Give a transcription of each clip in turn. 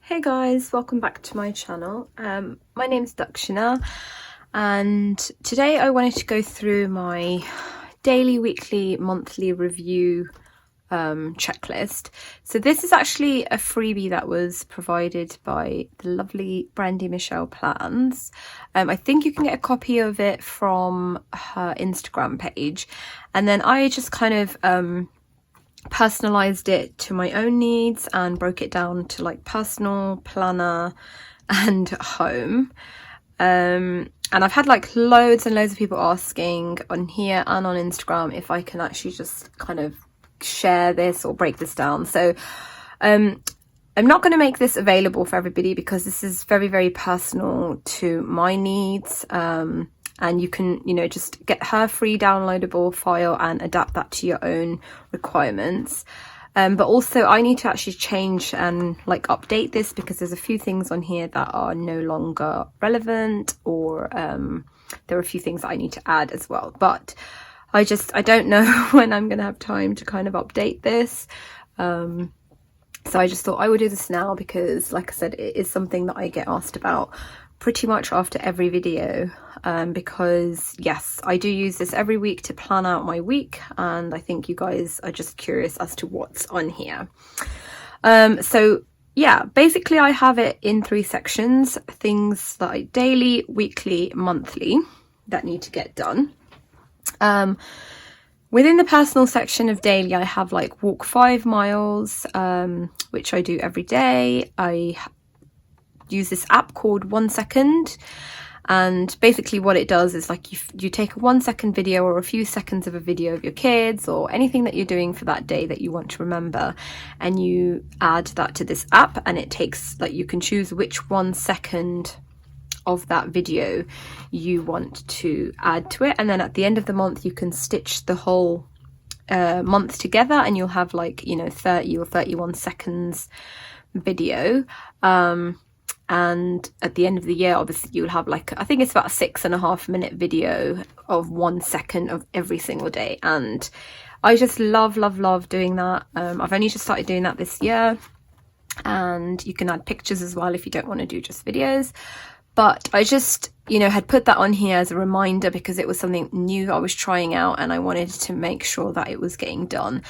Hey guys, welcome back to my channel. My name's Dakshina, and today I wanted to go through my daily, weekly, monthly review checklist. So this is actually a freebie that was provided by the lovely Brandy Michelle Plans. I think you can get a copy of it from her Instagram page, and then I just kind of personalized it to my own needs and broke it down to like personal, planner and home. And I've had like loads and loads of people asking on here and on Instagram if I can actually just kind of share this or break this down. So I'm not going to make this available for everybody because this is very, very personal to my needs. And you can, just get her free downloadable file and adapt that to your own requirements. But also I need to actually change and like update this because there's a few things on here that are no longer relevant, or there are a few things that I need to add as well. But I don't know when I'm going to have time to kind of update this. So I just thought I would do this now because, like I said, it is something that I get asked about pretty much after every video, because yes, I do use this every week to plan out my week, and I think you guys are just curious as to what's on here. So yeah, basically I have it in 3 sections: things that I daily, weekly, monthly that need to get done. Within the personal section of daily, I have like walk 5 miles, which I do every day. I use this app called 1 Second, and basically what it does is like you take a 1 second video or a few seconds of a video of your kids or anything that you're doing for that day that you want to remember, and you add that to this app, and it takes, like, you can choose which 1 second of that video you want to add to it, and then at the end of the month you can stitch the whole month together, and you'll have like 30 or 31 seconds video. And at the end of the year, obviously you'll have like, I think it's about a 6.5 minute video of 1 second of every single day. And I just love doing that. I've only just started doing that this year, and you can add pictures as well if you don't want to do just videos. But I just, had put that on here as a reminder because it was something new I was trying out, and I wanted to make sure that it was getting done.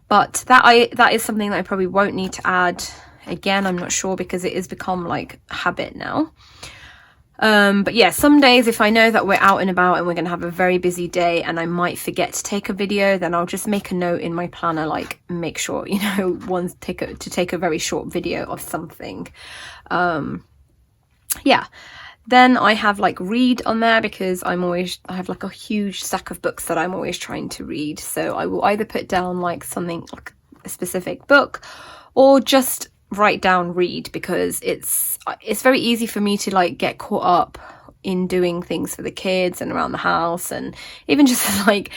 But that is something that I probably won't need to add again. I'm not sure because it has become like a habit now. But yeah, some days if I know that we're out and about and we're going to have a very busy day and I might forget to take a video, then I'll just make a note in my planner, like make sure, to take a very short video of something. Yeah. Then I have like read on there because I have like a huge stack of books that I'm always trying to read. So I will either put down like something like a specific book, or just write down read, because it's very easy for me to like get caught up in doing things for the kids and around the house, and even just like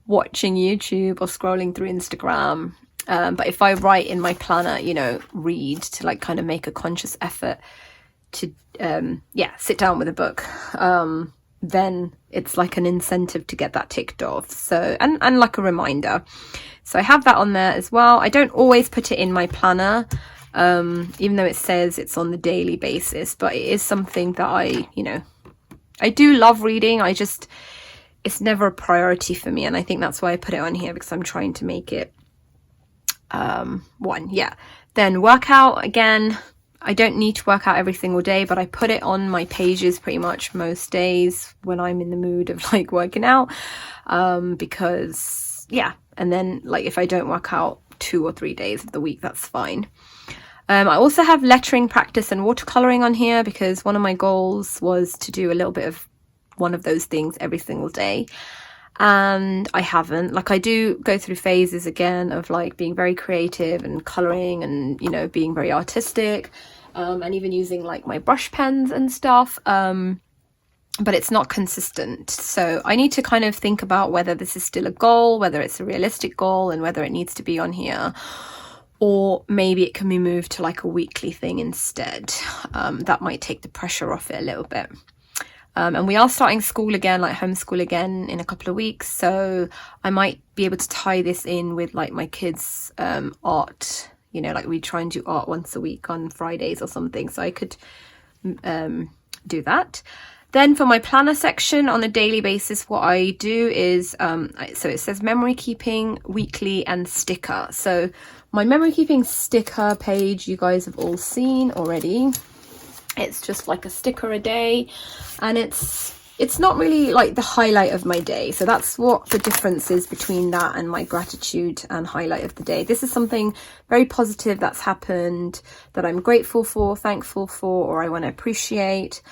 watching YouTube or scrolling through Instagram. But if I write in my planner, read, to like kind of make a conscious effort to sit down with a book, then it's like an incentive to get that ticked off. So and like a reminder. So I have that on there as well. I don't always put it in my planner, even though it says it's on the daily basis, but it is something that I do love reading. It's never a priority for me, and I think that's why I put it on here, because I'm trying to make it one. Yeah. Then workout, again, I don't need to work out every single day, but I put it on my pages pretty much most days when I'm in the mood of like working out, because yeah. And then like if I don't work out 2 or 3 days of the week, that's fine. I also have lettering practice and watercoloring on here because one of my goals was to do a little bit of one of those things every single day, and I haven't. Like, I do go through phases again of like being very creative and coloring and being very artistic, and even using like my brush pens and stuff, but it's not consistent. So I need to kind of think about whether this is still a goal, whether it's a realistic goal, and whether it needs to be on here, or maybe it can be moved to like a weekly thing instead. That might take the pressure off it a little bit. And we are starting school again, like homeschool again, in a couple of weeks, so I might be able to tie this in with like my kids' art you know, like we try and do art once a week on Fridays or something, so I could do that. Then for my planner section on a daily basis, what I do is, so it says memory keeping, weekly, and sticker. So my memory keeping sticker page, you guys have all seen already. It's just like a sticker a day, and it's not really like the highlight of my day. So that's what the difference is between that and my gratitude and highlight of the day. This is something very positive that's happened that I'm grateful for, thankful for, or I want to appreciate.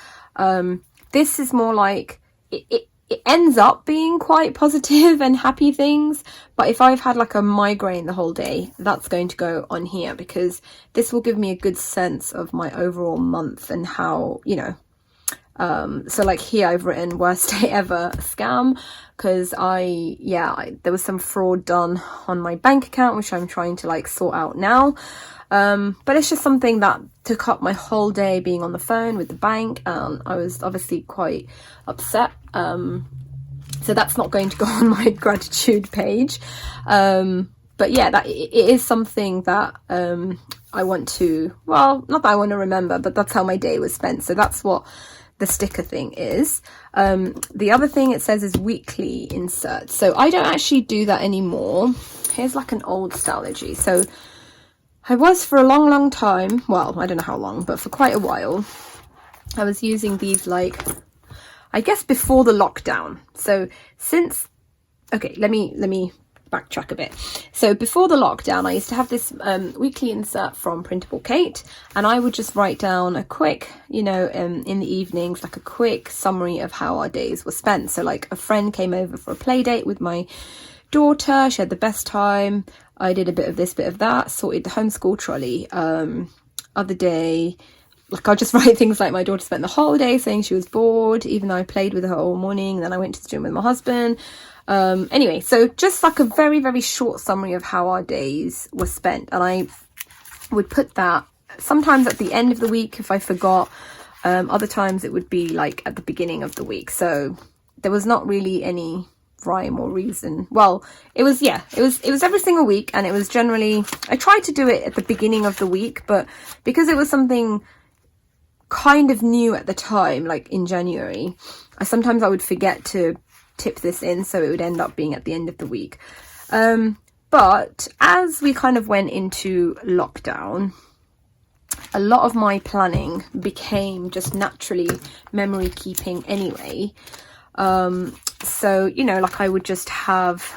This is more like it ends up being quite positive and happy things, but if I've had like a migraine the whole day, that's going to go on here, because this will give me a good sense of my overall month and how, you know, so like here I've written worst day ever scam, because there was some fraud done on my bank account, which I'm trying to like sort out now. But it's just something that took up my whole day, being on the phone with the bank, and I was obviously quite upset. So that's not going to go on my gratitude page. But yeah, that it is something that I want to, well, not that I want to remember, but that's how my day was spent. So that's what the sticker thing is. The other thing it says is weekly insert. So I don't actually do that anymore. Here's like an old Stalogy. So I was for a long time, well, I don't know how long, but for quite a while, I was using these, like, I guess before the lockdown. So since, okay, let me backtrack a bit. So before the lockdown, I used to have this weekly insert from Printable Kate, and I would just write down a quick, you know, in the evenings, like a quick summary of how our days were spent. So like a friend came over for a play date with my daughter, she had the best time, I did a bit of this, bit of that, sorted the homeschool trolley. Other day, like I'll just write things like my daughter spent the whole day saying she was bored, even though I played with her all morning. Then I went to the gym with my husband. Anyway, so just like a very short summary of how our days were spent. And I would put that sometimes at the end of the week if I forgot. Other times it would be like at the beginning of the week. So there was not really any rhyme or reason. Well, it was every single week, and it was generally, I tried to do it at the beginning of the week, but because it was something kind of new at the time, like in January, I would forget to tip this in, so it would end up being at the end of the week. But as we kind of went into lockdown, a lot of my planning became just naturally memory keeping anyway. So, you know, like I would just have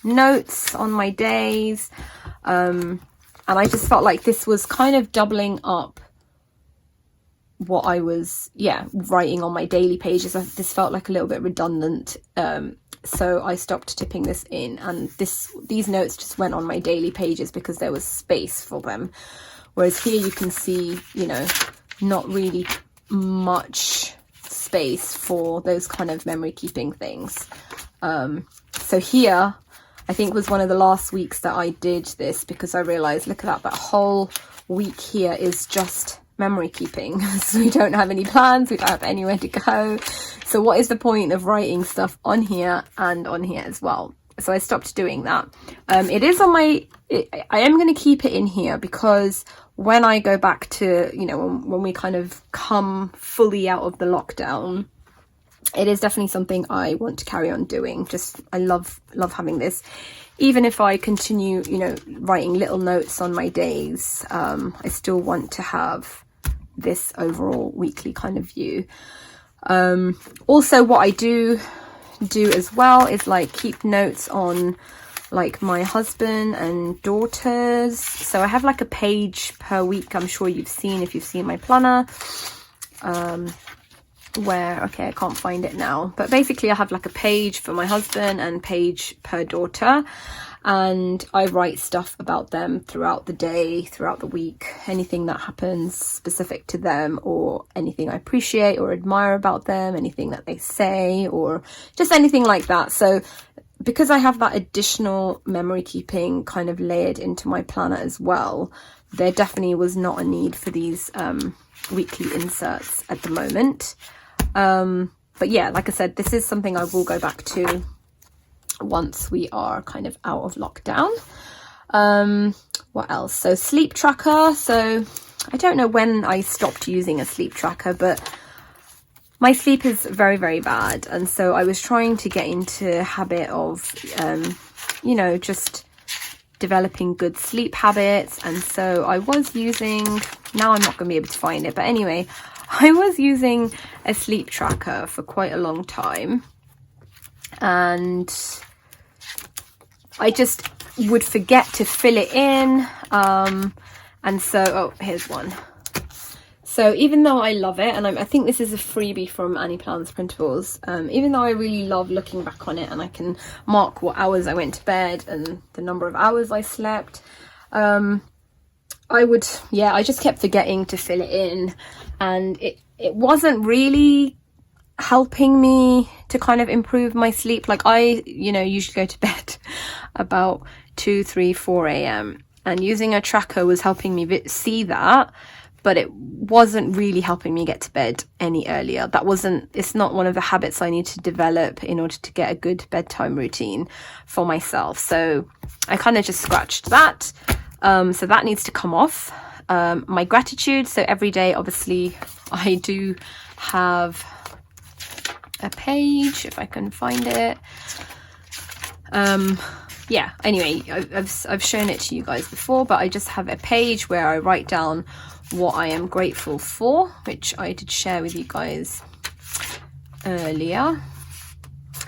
notes on my days, and I just felt like this was kind of doubling up what I was writing on my daily pages. This felt like a little bit redundant, so I stopped tipping this in, and these notes just went on my daily pages because there was space for them, whereas here you can see, you know, not really much space for those kind of memory keeping things. So here I think was one of the last weeks that I did this, because I realized, look at that whole week here is just memory keeping. So we don't have any plans, we don't have anywhere to go, so what is the point of writing stuff on here and on here as well? So I stopped doing that. It is on my, I am going to keep it in here, because when I go back to, you know, when we kind of come fully out of the lockdown, it is definitely something I want to carry on doing. Just, I love having this. Even if I continue, you know, writing little notes on my days, I still want to have this overall weekly kind of view. Also, what I do as well is like keep notes on like my husband and daughters. So I have like a page per week, I'm sure you've seen if you've seen my planner, where, okay, I can't find it now, but basically I have like a page for my husband and page per daughter, and I write stuff about them throughout the day, throughout the week, anything that happens specific to them, or anything I appreciate or admire about them, anything that they say, or just anything like that. So because I have that additional memory keeping kind of layered into my planner as well, there definitely was not a need for these weekly inserts at the moment. But yeah, like I said, this is something I will go back to once we are kind of out of lockdown. What else? So sleep tracker. So I don't know when I stopped using a sleep tracker, but my sleep is very, very bad. And so I was trying to get into a habit of, you know, just developing good sleep habits. And so I was using, now I'm not going to be able to find it, but anyway, I was using a sleep tracker for quite a long time. And I just would forget to fill it in. And so, oh, here's one. So even though I love it, and I think this is a freebie from Annie Plans Printables, even though I really love looking back on it and I can mark what hours I went to bed and the number of hours I slept, I just kept forgetting to fill it in, and it wasn't really helping me to kind of improve my sleep. Like I, you know, usually go to bed about 2, 3, 4 a.m. and using a tracker was helping me see that, but it wasn't really helping me get to bed any earlier. It's not one of the habits I need to develop in order to get a good bedtime routine for myself. So I kind of just scratched that. So that needs to come off. My gratitude. So every day, obviously, I do have a page, if I can find it. Yeah, anyway, I've shown it to you guys before, but I just have a page where I write down what I am grateful for, which I did share with you guys earlier.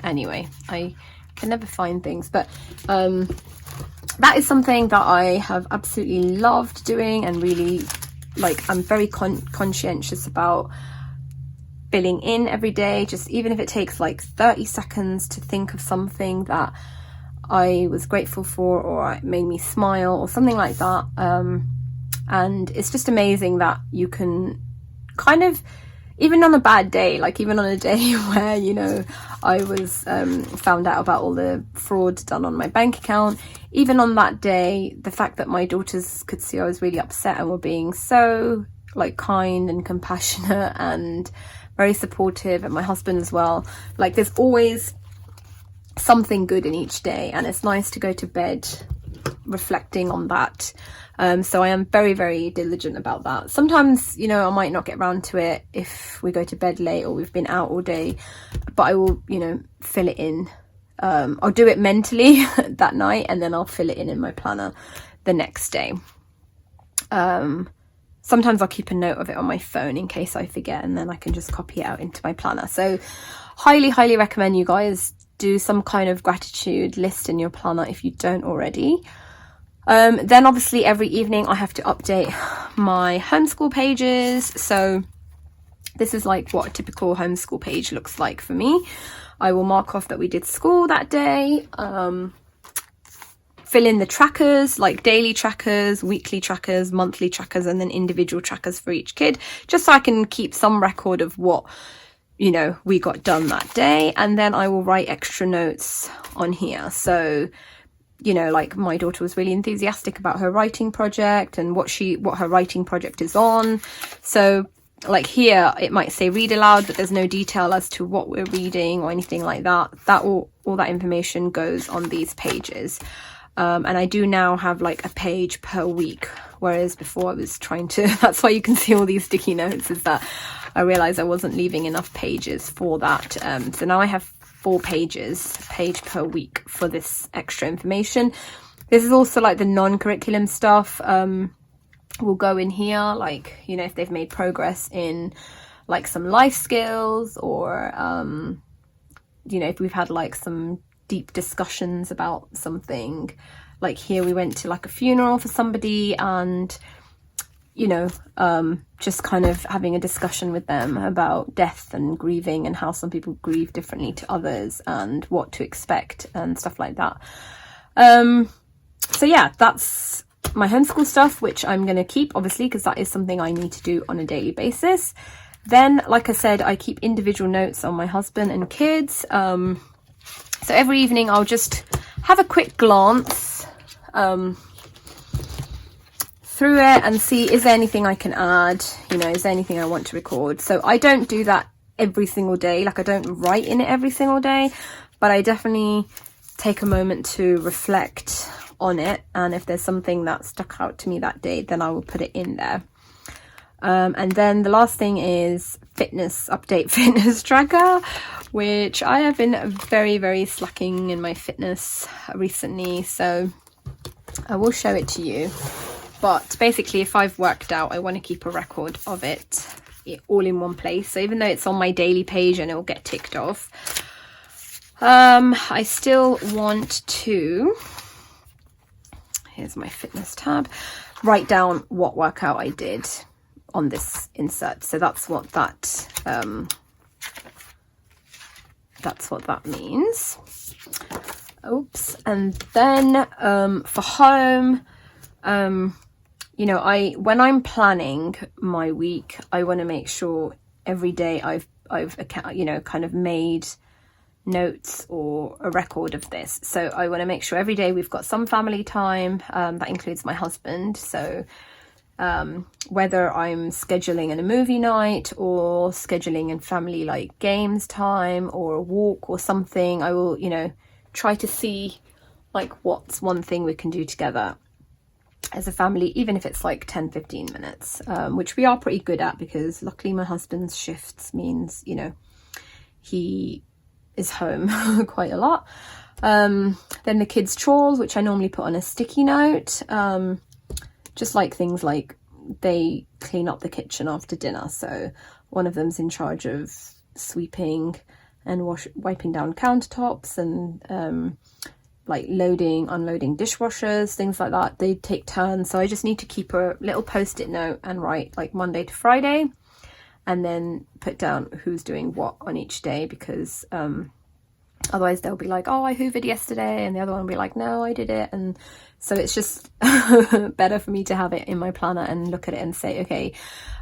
Anyway, I can never find things, but that is something that I have absolutely loved doing, and really, like, I'm very conscientious about filling in every day, just even if it takes like 30 seconds to think of something that I was grateful for, or it made me smile, or something like that. And it's just amazing that you can kind of, even on a bad day, like even on a day where, you know, I was found out about all the fraud done on my bank account, even on that day, the fact that my daughters could see I was really upset and were being so like kind and compassionate and very supportive, and my husband as well. Like there's always something good in each day, and it's nice to go to bed reflecting on that. So I am very, very diligent about that. Sometimes, you know, I might not get around to it if we go to bed late or we've been out all day, but I will, you know, fill it in. I'll do it mentally that night, and then I'll fill it in my planner the next day. Sometimes I'll keep a note of it on my phone in case I forget, and then I can just copy it out into my planner. So highly, highly recommend you guys do some kind of gratitude list in your planner if you don't already. Then obviously every evening I have to update my homeschool pages. So this is like what a typical homeschool page looks like for me. I will mark off that we did school that day, fill in the trackers, like daily trackers, weekly trackers, monthly trackers, and then individual trackers for each kid, just so I can keep some record of what, you know, we got done that day. And then I will write extra notes on here. So, you know, like my daughter was really enthusiastic about her writing project and what her writing project is on. So like here it might say read aloud, but there's no detail as to what we're reading or anything like that. All that information goes on these pages. And I do now have like a page per week, whereas before I was trying to, that's why you can see all these sticky notes, is that I realized I wasn't leaving enough pages for that. So now I have 4 pages, a page per week for this extra information. This is also like the non-curriculum stuff will go in here, like, you know, if they've made progress in like some life skills, or you know, if we've had like some deep discussions about something. Like here we went to like a funeral for somebody, and you know, just kind of having a discussion with them about death and grieving, and how some people grieve differently to others, and what to expect and stuff like that. So yeah, that's my homeschool stuff, which I'm going to keep, obviously, because that is something I need to do on a daily basis. Then, like I said, I keep individual notes on my husband and kids. So every evening I'll just have a quick glance through it and see, is there anything I can add? You know, is there anything I want to record? So I don't do that every single day. Like I don't write in it every single day, but I definitely take a moment to reflect on it, and if there's something that stuck out to me that day, then I will put it in there. And then the last thing is fitness tracker, which I have been very, very slacking in my fitness recently, so I will show it to you. But basically, if I've worked out, I want to keep a record of it all in one place. So even though it's on my daily page and it will get ticked off, I still want to, here's my fitness tab, write down what workout I did on this insert. So that's what that means. Oops. And then for home, you know, when I'm planning my week, I want to make sure every day I've you know, kind of made notes or a record of this. So I want to make sure every day we've got some family time, that includes my husband. So whether I'm scheduling in a movie night or scheduling in family like games time or a walk or something, I will, you know, try to see like what's one thing we can do together as a family, even if it's like 10-15 minutes, which we are pretty good at, because luckily my husband's shifts means, you know, he is home quite a lot. Then the kids' chores, which I normally put on a sticky note, just like things like they clean up the kitchen after dinner. So one of them's in charge of sweeping and wiping down countertops, and like loading, unloading dishwashers, things like that. They take turns. So I just need to keep a little post-it note and write like Monday to Friday, and then put down who's doing what on each day, because otherwise they'll be like, oh, I hoovered yesterday, and the other one will be like, no, I did it. And so it's just better for me to have it in my planner and look at it and say, okay,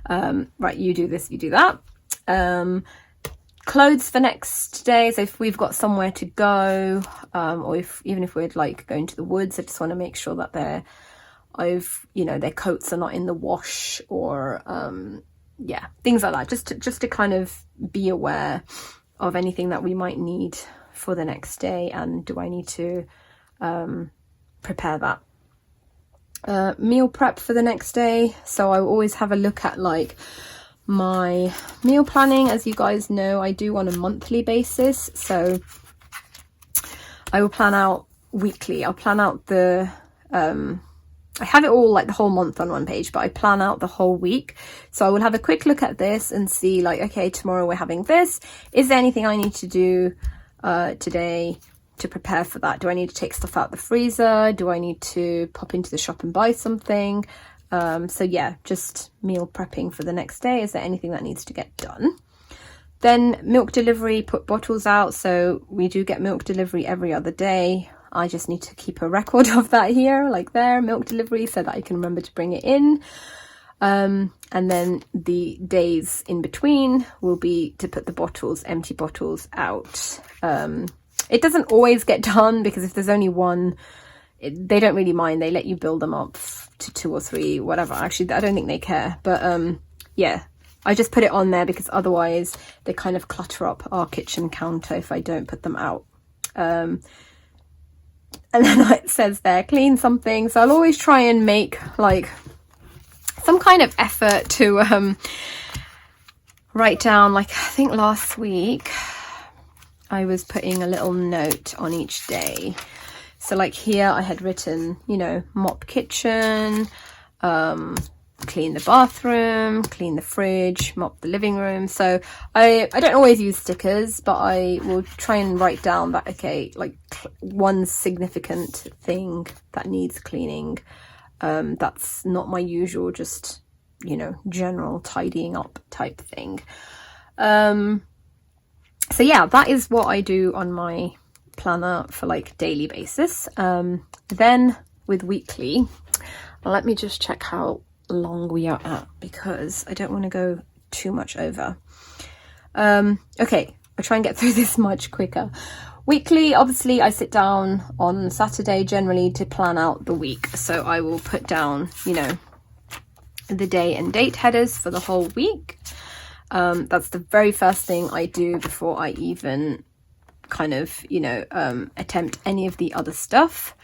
right, you do this, you do that. Clothes for next day. So if we've got somewhere to go, or even if we're like going to the woods, I just want to make sure that you know, their coats are not in the wash, or yeah, things like that. Just to kind of be aware of anything that we might need for the next day, and do I need to prepare that. Meal prep for the next day. So I always have a look at like my meal planning. As you guys know, I do on a monthly basis, so I will plan out weekly. I'll plan out the I have it all like the whole month on one page, but I plan out the whole week. So I will have a quick look at this and see like, okay, tomorrow we're having this. Is there anything I need to do today to prepare for that? Do I need to take stuff out the freezer? Do I need to pop into the shop and buy something? So yeah, just meal prepping for the next day. Is there anything that needs to get done? Then milk delivery, put bottles out. So we do get milk delivery every other day. I just need to keep a record of that here, like there, milk delivery, so that I can remember to bring it in. And then the days in between will be to put the bottles, empty bottles out. It doesn't always get done, because if there's only one, they don't really mind. They let you build them up to 2 or 3, whatever. Actually, I don't think they care. But yeah, I just put it on there because otherwise they kind of clutter up our kitchen counter if I don't put them out. And then it says there, clean something. So I'll always try and make like some kind of effort to write down, like I think last week I was putting a little note on each day. So like here I had written, you know, mop kitchen, clean the bathroom, clean the fridge, mop the living room. So I don't always use stickers, but I will try and write down that, okay, like one significant thing that needs cleaning. That's not my usual, just, you know, general tidying up type thing. So yeah, that is what I do on my planner for like daily basis. Then with weekly, let me just check how long we are at, because I don't want to go too much over. Okay, I'll try and get through this much quicker. Weekly, obviously I sit down on Saturday generally to plan out the week. So I will put down, you know, the day and date headers for the whole week. That's the very first thing I do before I even kind of, you know, attempt any of the other stuff.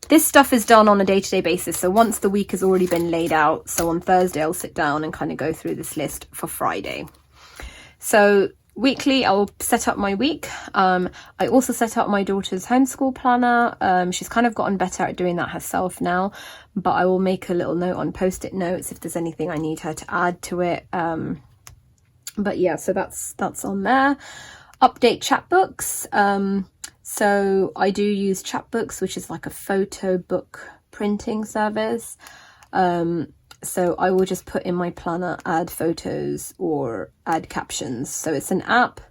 this stuff is done on a day-to-day basis. So once the week has already been laid out, so on Thursday, I'll sit down and kind of go through this list for Friday. So weekly, I'll set up my week. I also set up my daughter's homeschool planner. She's kind of gotten better at doing that herself now, but I will make a little note on post-it notes if there's anything I need her to add to it. But yeah, so that's on there. Update chapbooks. So I do use chapbooks, which is like a photo book printing service. So I will just put in my planner, add photos or add captions. So it's an app,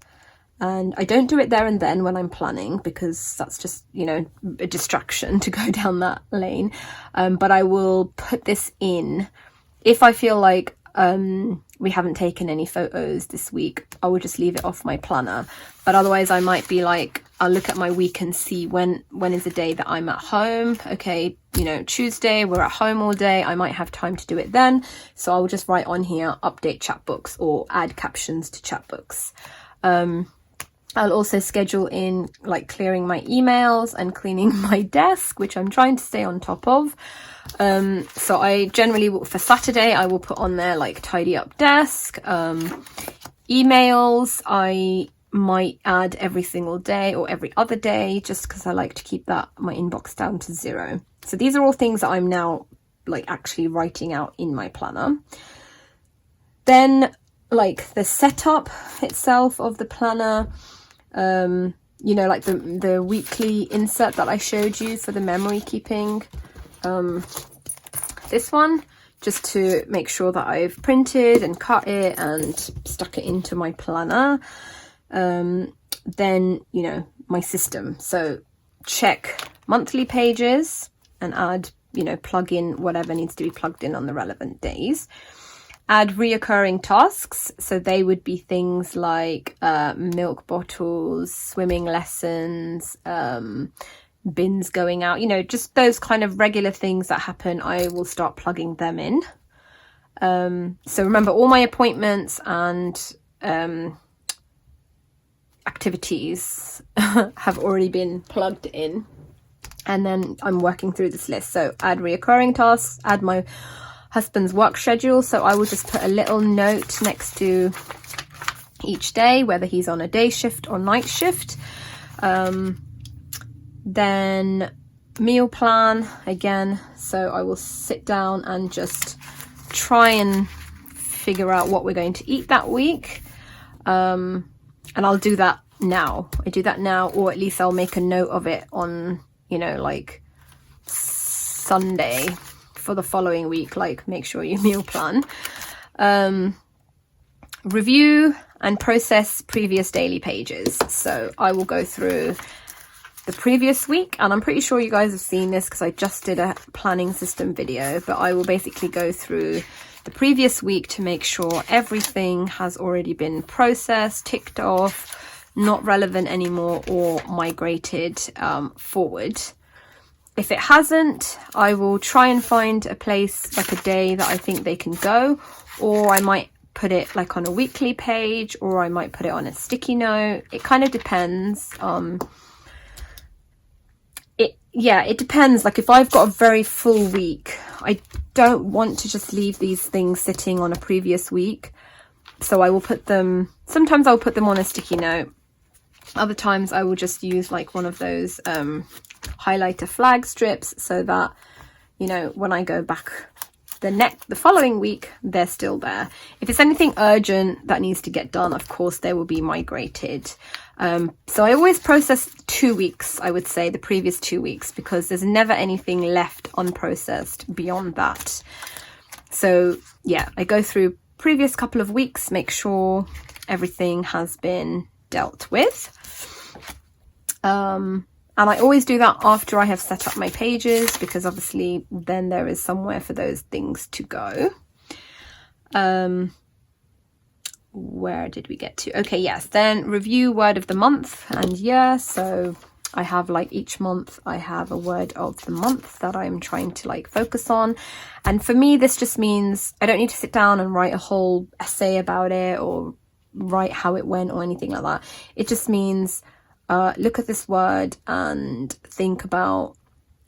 and I don't do it there and then when I'm planning, because that's just, you know, a distraction to go down that lane. But I will put this in if I feel like we haven't taken any photos this week. I will just leave it off my planner. But otherwise I might be like, I'll look at my week and see when is the day that I'm at home. Okay, you know, Tuesday, we're at home all day. I might have time to do it then. So I'll just write on here, update chapbooks or add captions to chapbooks. I'll also schedule in like clearing my emails and cleaning my desk, which I'm trying to stay on top of. So I generally, for Saturday, I will put on there like tidy up desk. Emails, I might add every single day or every other day, just because I like to keep my inbox down to 0. So these are all things that I'm now like actually writing out in my planner. Then like the setup itself of the planner, you know, like the weekly insert that I showed you for the memory keeping, this one, just to make sure that I've printed and cut it and stuck it into my planner. Then, you know, my system. So check monthly pages and add, you know, plug in whatever needs to be plugged in on the relevant days. Add reoccurring tasks. So they would be things like milk bottles, swimming lessons, bins going out, you know, just those kind of regular things that happen. I will start plugging them in. So remember, all my appointments and activities have already been plugged in, and then I'm working through this list. So add reoccurring tasks, add my husband's work schedule. So I will just put a little note next to each day, whether he's on a day shift or night shift. Then meal plan again. So I will sit down and just try and figure out what we're going to eat that week. And I'll do that now. I do that now, or at least I'll make a note of it on, you know, like Sunday for the following week, like make sure you meal plan. Review and process previous daily pages. So I will go through the previous week, and I'm pretty sure you guys have seen this because I just did a planning system video, but I will basically go through the previous week to make sure everything has already been processed, ticked off, not relevant anymore, or migrated forward. If it hasn't, I will try and find a place, like a day that I think they can go, or I might put it like on a weekly page, or I might put it on a sticky note. It kind of depends. It depends. Like if I've got a very full week, I don't want to just leave these things sitting on a previous week. So I will put them, sometimes I'll put them on a sticky note. Other times I will just use like one of those highlighter flag strips, so that, you know, when I go back the following week, they're still there. If it's anything urgent that needs to get done, of course they will be migrated. So I always process 2 weeks, I would say, the previous 2 weeks, because there's never anything left unprocessed beyond that. So yeah, I go through previous couple of weeks, make sure everything has been dealt with. And I always do that after I have set up my pages, because obviously then there is somewhere for those things to go. Where did we get to? Okay, yes, then review word of the month and year. So I have like each month I have a word of the month that I'm trying to like focus on. And for me, this just means I don't need to sit down and write a whole essay about it or write how it went or anything like that. It just means look at this word and think about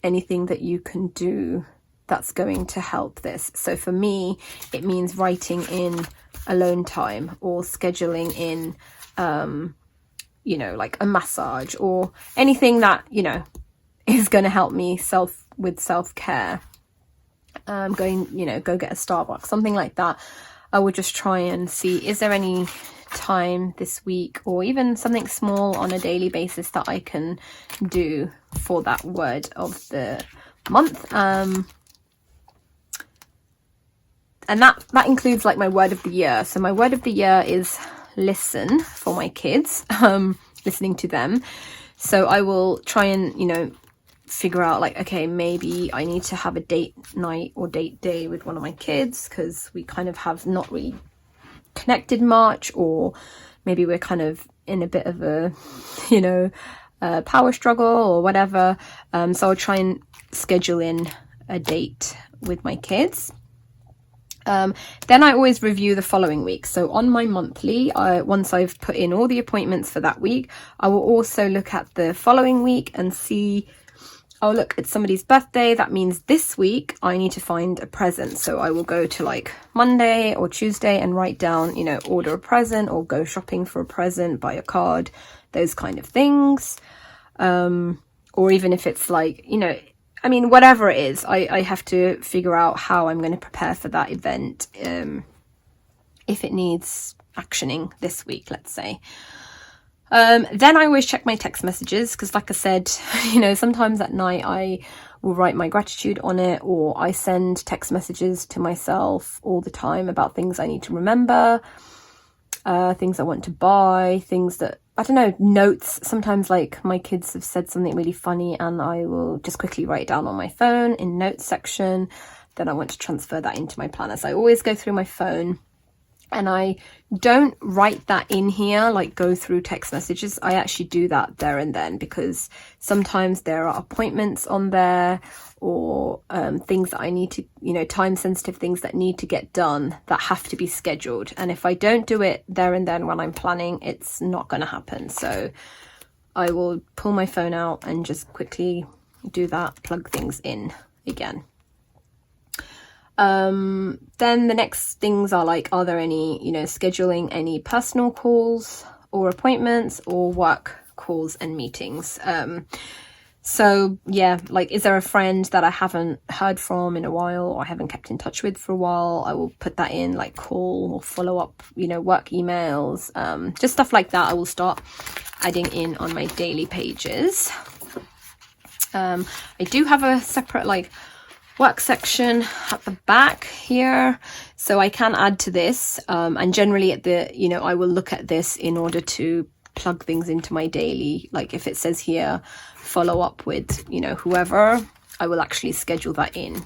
anything that you can do that's going to help this. So for me, it means writing in alone time or scheduling in, you know, like a massage or anything that, you know, is going to help me with self-care. Going, you know, go get a Starbucks, something like that. I would just try and see, is there any time this week or even something small on a daily basis that I can do for that word of the month. And that includes like my word of the year. So my word of the year is listen for my kids, listening to them. So I will try and, you know, figure out like, okay, maybe I need to have a date night or date day with one of my kids because we kind of have not really connected much, or maybe we're kind of in a bit of a, you know, power struggle or whatever. So I'll try and schedule in a date with my kids. Then I always review the following week. So on my monthly, once I've put in all the appointments for that week, I will also look at the following week and see, oh, look, it's somebody's birthday. That means this week I need to find a present. So I will go to like Monday or Tuesday and write down, you know, order a present or go shopping for a present, buy a card, those kind of things. Or even if it's like, you know, I mean, whatever it is, I have to figure out how I'm going to prepare for that event. If it needs actioning this week, let's say. Then I always check my text messages because, like I said, you know, sometimes at night I will write my gratitude on it, or I send text messages to myself all the time about things I need to remember, things I want to buy, things that, I don't know, notes. Sometimes like my kids have said something really funny and I will just quickly write it down on my phone in notes section. Then I want to transfer that into my planner. So I always go through my phone. And I don't write that in here, like go through text messages. I actually do that there and then because sometimes there are appointments on there or things that I need to, you know, time sensitive things that need to get done that have to be scheduled. And if I don't do it there and then when I'm planning, it's not going to happen. So I will pull my phone out and just quickly do that, plug things in again. Then the next things are like, are there any, you know, scheduling any personal calls or appointments or work calls and meetings? So yeah, like, is there a friend that I haven't heard from in a while or I haven't kept in touch with for a while? I will put that in, like call or follow up, you know, work emails, just stuff like that. I will start adding in on my daily pages. I do have a separate like work section at the back here, so I can add to this, and generally at the, you know, I will look at this in order to plug things into my daily. Like if it says here follow up with, you know, whoever, I will actually schedule that in.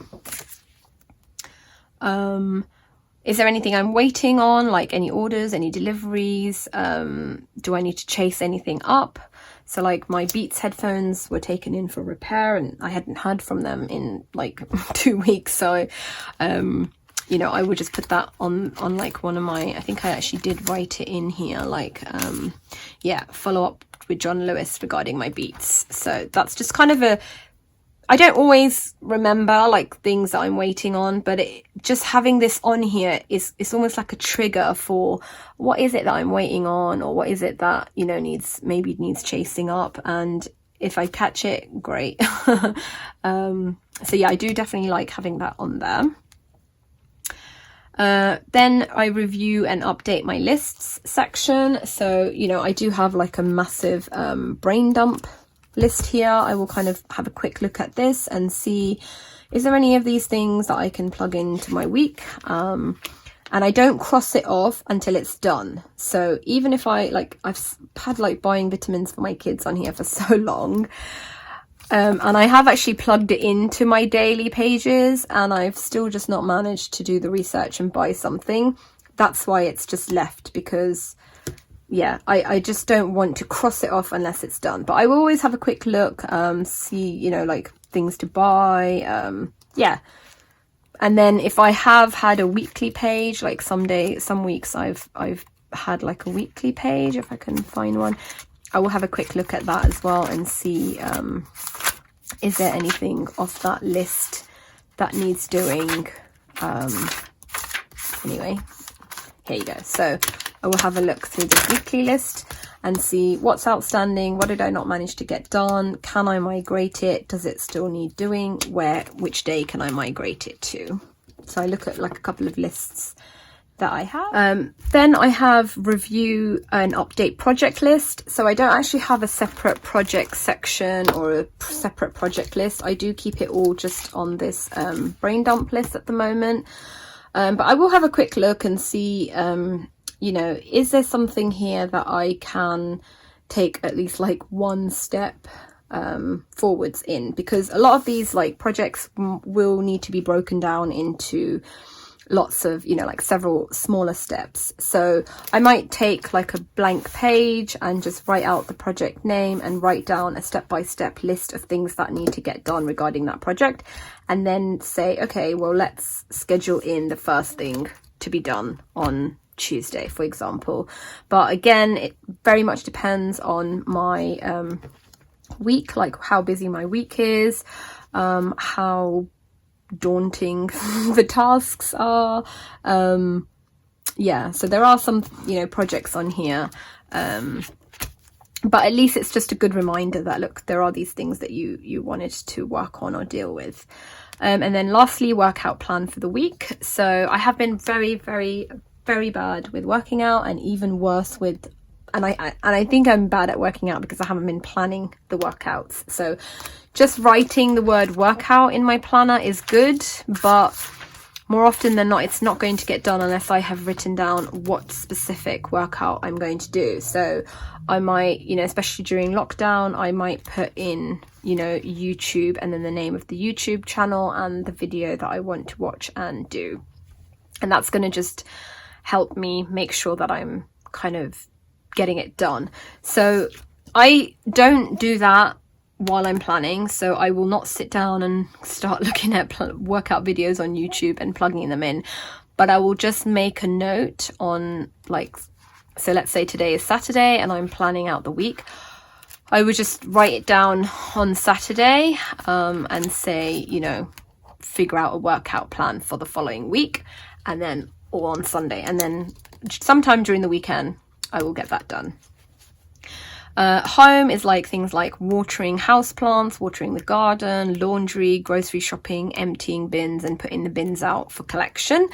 Is there anything I'm waiting on, like any orders, any deliveries? Do I need to chase anything up? So like my Beats headphones were taken in for repair and I hadn't heard from them in like 2 weeks. So, you know, I would just put that on like one of my, I think I actually did write it in here, like, yeah, follow up with John Lewis regarding my Beats. So that's just kind of I don't always remember like things that I'm waiting on, but just having this on here it's almost like a trigger for what is it that I'm waiting on, or what is it that, you know, maybe needs chasing up. And if I catch it, great. So yeah, I do definitely like having that on there. Then I review and update my lists section. So, you know, I do have like a massive brain dump list here. I will kind of have a quick look at this and see, is there any of these things that I can plug into my week? And I don't cross it off until it's done. So even if I've had like buying vitamins for my kids on here for so long, and I have actually plugged it into my daily pages and I've still just not managed to do the research and buy something. That's why it's just left, because yeah, I just don't want to cross it off unless it's done. But I will always have a quick look, see, you know, like things to buy, yeah. And then if I have had a weekly page, like some weeks I've had like a weekly page, if I can find one, I will have a quick look at that as well and see, is there anything off that list that needs doing? Anyway, here you go. So I will have a look through the weekly list and see what's outstanding, what did I not manage to get done, can I migrate it, does it still need doing, which day can I migrate it to? So I look at like a couple of lists that I have. Then I have review and update project list. So I don't actually have a separate project section or a separate project list. I do keep it all just on this brain dump list at the moment. But I will have a quick look and see, you know, is there something here that I can take at least like one step forwards in? Because a lot of these like projects will need to be broken down into lots of, you know, like several smaller steps. So I might take like a blank page and just write out the project name and write down a step-by-step list of things that need to get done regarding that project, and then say, okay, well, let's schedule in the first thing to be done on Tuesday, for example. But again, it very much depends on my week, like how busy my week is, how daunting the tasks are. Yeah, so there are some, you know, projects on here, but at least it's just a good reminder that, look, there are these things that you wanted to work on or deal with. And then lastly, workout plan for the week. So I have been very, very, very bad with working out, and even worse with, and I think I'm bad at working out because I haven't been planning the workouts. So just writing the word workout in my planner is good, but more often than not, it's not going to get done unless I have written down what specific workout I'm going to do. So I might, you know, especially during lockdown, I might put in, you know, YouTube and then the name of the YouTube channel and the video that I want to watch and do. And that's going to just help me make sure that I'm kind of getting it done. So I don't do that while I'm planning, so I will not sit down and start looking at workout videos on YouTube and plugging them in, but I will just make a note on, like, so let's say today is Saturday and I'm planning out the week. I would just write it down on Saturday and say, you know, figure out a workout plan for the following week, and then or on Sunday, and then sometime during the weekend I will get that done. Home is like things like watering houseplants, watering the garden, laundry, grocery shopping, emptying bins and putting the bins out for collection.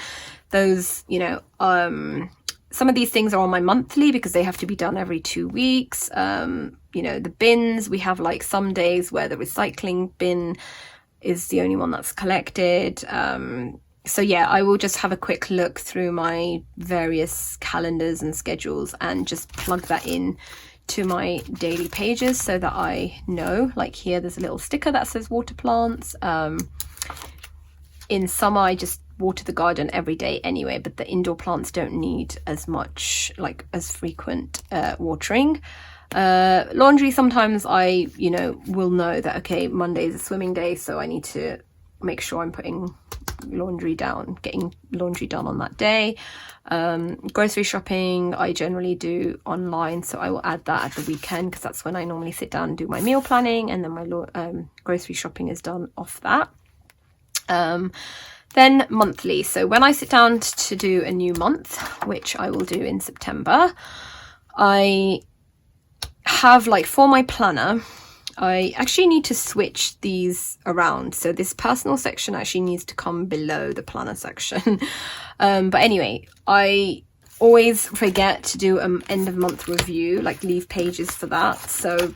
Those, you know, some of these things are on my monthly because they have to be done every 2 weeks. You know, the bins, we have like some days where the recycling bin is the only one that's collected. So yeah, I will just have a quick look through my various calendars and schedules and just plug that in to my daily pages so that I know. Like here, there's a little sticker that says water plants. In summer, I just water the garden every day anyway, but the indoor plants don't need as much, like as frequent watering. Laundry, sometimes I, you know, will know that, okay, Monday is a swimming day, so I need to make sure I'm putting laundry down, getting laundry done on that day. Grocery shopping I generally do online, so I will add that at the weekend because that's when I normally sit down and do my meal planning, and then my grocery shopping is done off that. Then monthly, so when I sit down to do a new month, which I will do in September, I have, like, for my planner, I actually need to switch these around. So this personal section actually needs to come below the planner section. But anyway, I always forget to do an end of month review, like leave pages for that. So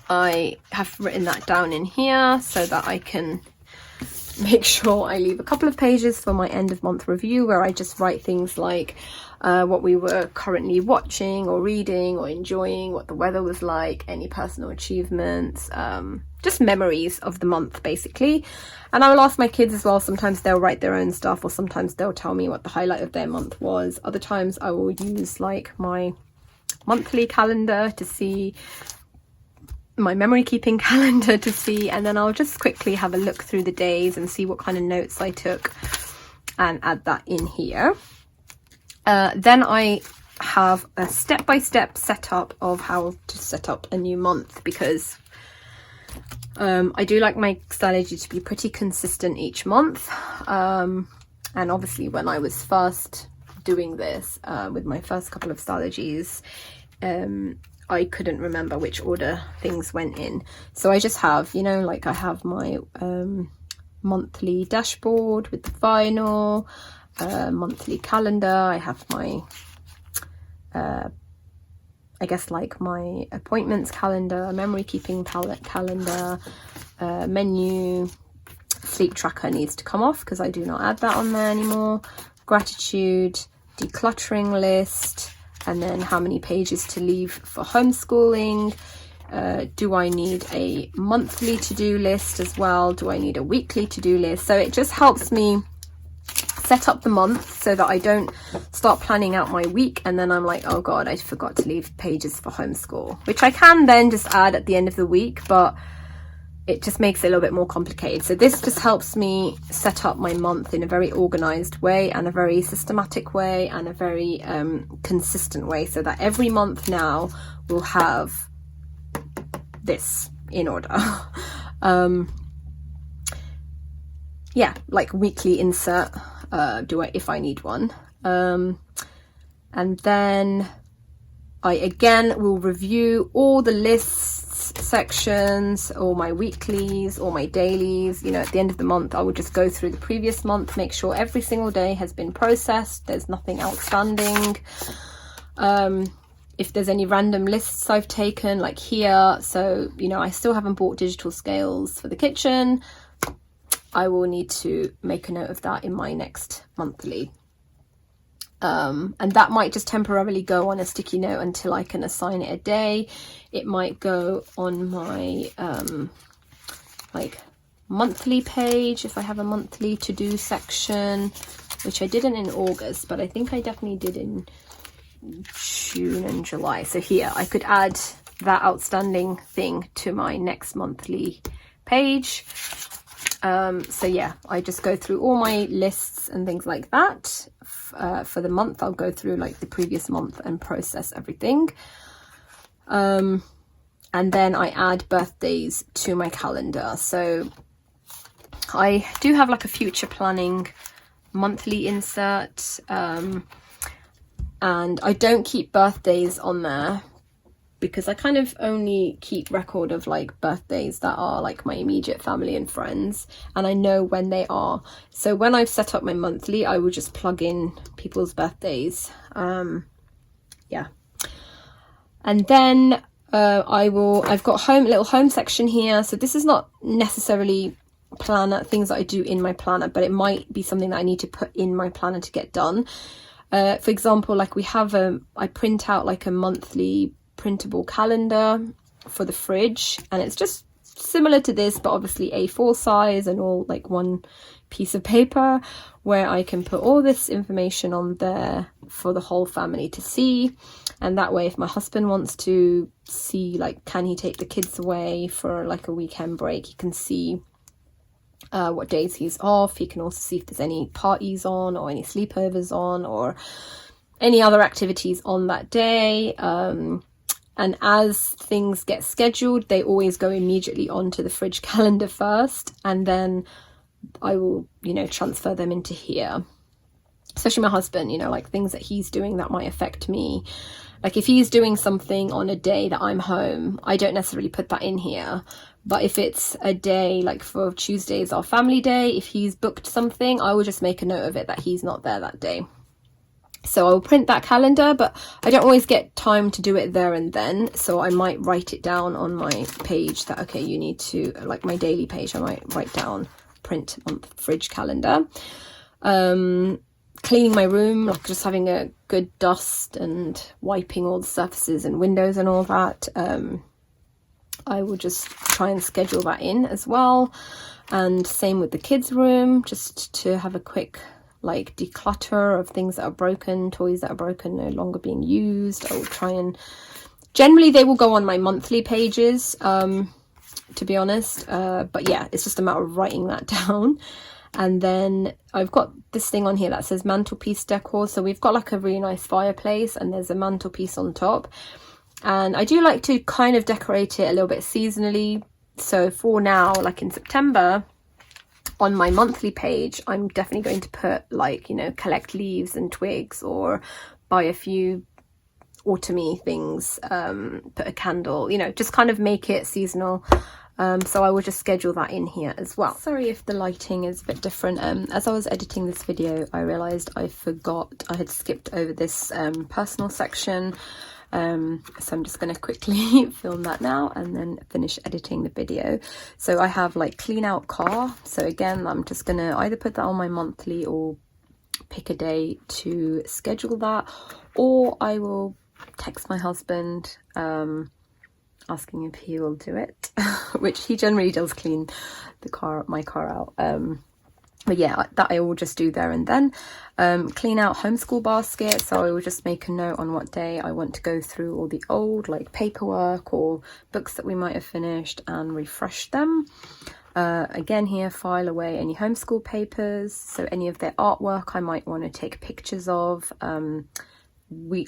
I have written that down in here so that I can make sure I leave a couple of pages for my end of month review, where I just write things like what we were currently watching or reading or enjoying, what the weather was like, any personal achievements, just memories of the month basically. And I will ask my kids as well. Sometimes they'll write their own stuff, or sometimes they'll tell me what the highlight of their month was. Other times I will use like my monthly calendar to see, my memory keeping calendar to see, and then I'll just quickly have a look through the days and see what kind of notes I took and add that in here. Then I have a step-by-step setup of how to set up a new month, because I do like my Stalogy to be pretty consistent each month. And obviously when I was first doing this, with my first couple of Stalogies, I couldn't remember which order things went in. So I just have, you know, like I have my monthly dashboard with the vinyl, monthly calendar. I have my, I guess like my appointments calendar, memory keeping calendar, menu, sleep tracker needs to come off because I do not add that on there anymore, gratitude, decluttering list, and then how many pages to leave for homeschooling. Do I need a monthly to-do list as well? Do I need a weekly to-do list? So it just helps me set up the month so that I don't start planning out my week and then I'm like, oh god, I forgot to leave pages for homeschool, which I can then just add at the end of the week, but it just makes it a little bit more complicated. So this just helps me set up my month in a very organized way and a very systematic way and a very consistent way, so that every month now will have this in order. Yeah, like weekly insert, if I need one. And then I again will review all the lists sections, all my weeklies, all my dailies. You know, at the end of the month I will just go through the previous month, make sure every single day has been processed, there's nothing outstanding. If there's any random lists I've taken, like here, so you know I still haven't bought digital scales for the kitchen, I will need to make a note of that in my next monthly. And that might just temporarily go on a sticky note until I can assign it a day. It might go on my like monthly page if I have a monthly to-do section, which I didn't in August, but I think I definitely did in June and July. So here I could add that outstanding thing to my next monthly page. So yeah, I just go through all my lists and things like that. For the month, I'll go through like the previous month and process everything. And then I add birthdays to my calendar. So I do have like a future planning monthly insert. And I don't keep birthdays on there because I kind of only keep record of like birthdays that are like my immediate family and friends, and I know when they are. So when I've set up my monthly, I will just plug in people's birthdays. Yeah. And then I've got little home section here. So this is not necessarily planner, things that I do in my planner, but it might be something that I need to put in my planner to get done. For example, like I print out like a monthly printable calendar for the fridge, and it's just similar to this, but obviously A4 size and all like one piece of paper, where I can put all this information on there for the whole family to see. And that way, if my husband wants to see, like, can he take the kids away for like a weekend break, he can see what days he's off. He can also see if there's any parties on or any sleepovers on or any other activities on that day. And as things get scheduled, they always go immediately onto the fridge calendar first, and then I will, you know, transfer them into here. Especially my husband, you know, like things that he's doing that might affect me. Like if he's doing something on a day that I'm home, I don't necessarily put that in here. But if it's a day, like for Tuesday is our family day, if he's booked something, I will just make a note of it that he's not there that day. So I'll print that calendar, but I don't always get time to do it there and then. So I might write it down on my page that, okay, you need to, like my daily page, I might write down print month fridge calendar. Cleaning my room, like just having a good dust and wiping all the surfaces and windows and all that. I will just try and schedule that in as well. And same with the kids' room, just to have a quick like declutter of things that are broken, toys that are broken, no longer being used. I will try and, generally they will go on my monthly pages, to be honest. But yeah, it's just a matter of writing that down. And then I've got this thing on here that says mantelpiece decor. So we've got like a really nice fireplace and there's a mantelpiece on top. And I do like to kind of decorate it a little bit seasonally. So for now, like in September, on my monthly page, I'm definitely going to put like, you know, collect leaves and twigs, or buy a few autumny things, put a candle, you know, just kind of make it seasonal. So I will just schedule that in here as well. Sorry if the lighting is a bit different. As I was editing this video, I realized I had skipped over this personal section. So I'm just going to quickly film that now and then finish editing the video. So I have like clean out car. So again, I'm just going to either put that on my monthly or pick a day to schedule that, or I will text my husband asking if he will do it, which he generally does clean my car out. But yeah, that I will just do there and then. Clean out homeschool basket, so I will just make a note on what day I want to go through all the old like paperwork or books that we might have finished and refresh them. Again here, file away any homeschool papers, so any of their artwork I might want to take pictures of.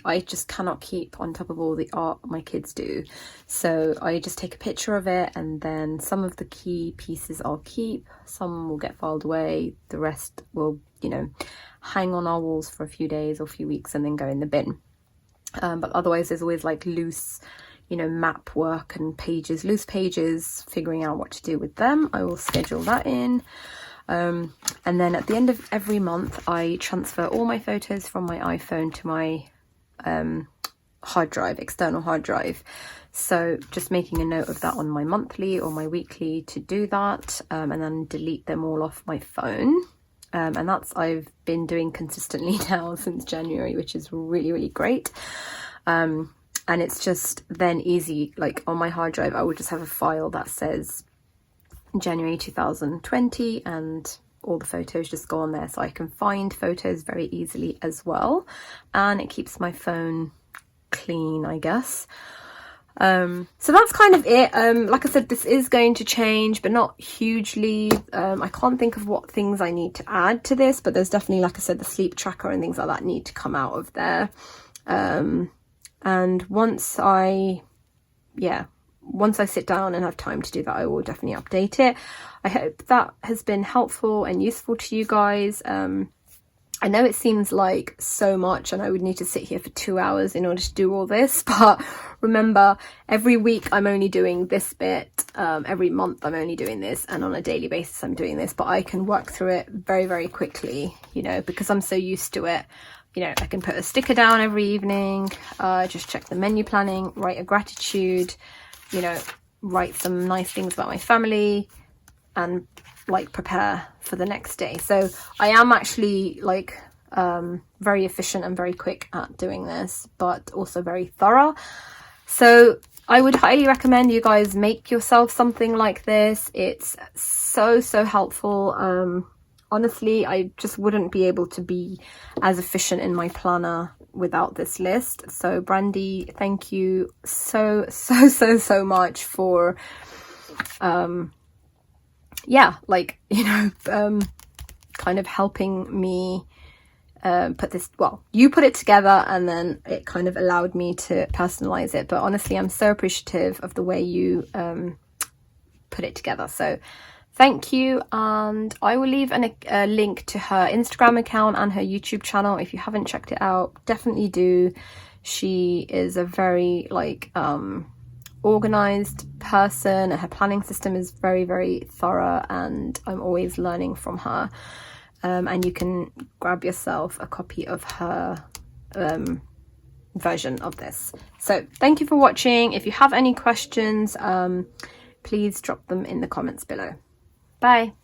I just cannot keep on top of all the art my kids do, so I just take a picture of it, and then some of the key pieces I'll keep, some will get filed away, the rest will, you know, hang on our walls for a few days or a few weeks and then go in the bin. But otherwise there's always like loose, you know, map work and loose pages, figuring out what to do with them. I will schedule that in. And then at the end of every month, I transfer all my photos from my iPhone to my hard drive, external hard drive. So just making a note of that on my monthly or my weekly to do that, and then delete them all off my phone. And that's I've been doing consistently now since January, which is really, really great. And it's just then easy, like on my hard drive, I would just have a file that says January 2020 and all the photos just go on there, so I can find photos very easily as well, and it keeps my phone clean, I guess. So that's kind of it. Like I said, this is going to change, but not hugely. I can't think of what things I need to add to this, but there's definitely, like I said, the sleep tracker and things like that need to come out of there. And once I sit down and have time to do that, I will definitely update it. I hope that has been helpful and useful to you guys. I know it seems like so much and I would need to sit here for 2 hours in order to do all this, but remember, every week I'm only doing this bit, every month I'm only doing this, and on a daily basis I'm doing this, but I can work through it very, very quickly, you know, because I'm so used to it. You know, I can put a sticker down every evening, just check the menu planning, write a gratitude, you know, write some nice things about my family, and like prepare for the next day. So I am actually like very efficient and very quick at doing this, but also very thorough. So I would highly recommend you guys make yourself something like this. It's so helpful. Honestly, I just wouldn't be able to be as efficient in my planner without this list. So Brandy, thank you so much for like, you know, kind of helping me put this, well, you put it together and then it kind of allowed me to personalize it. But honestly, I'm so appreciative of the way you put it together. So thank you, and I will leave a link to her Instagram account and her YouTube channel. If you haven't checked it out, definitely do. She is a very like organized person, and her planning system is very thorough, and I'm always learning from her. And you can grab yourself a copy of her version of this. So thank you for watching. If you have any questions, please drop them in the comments below. Bye.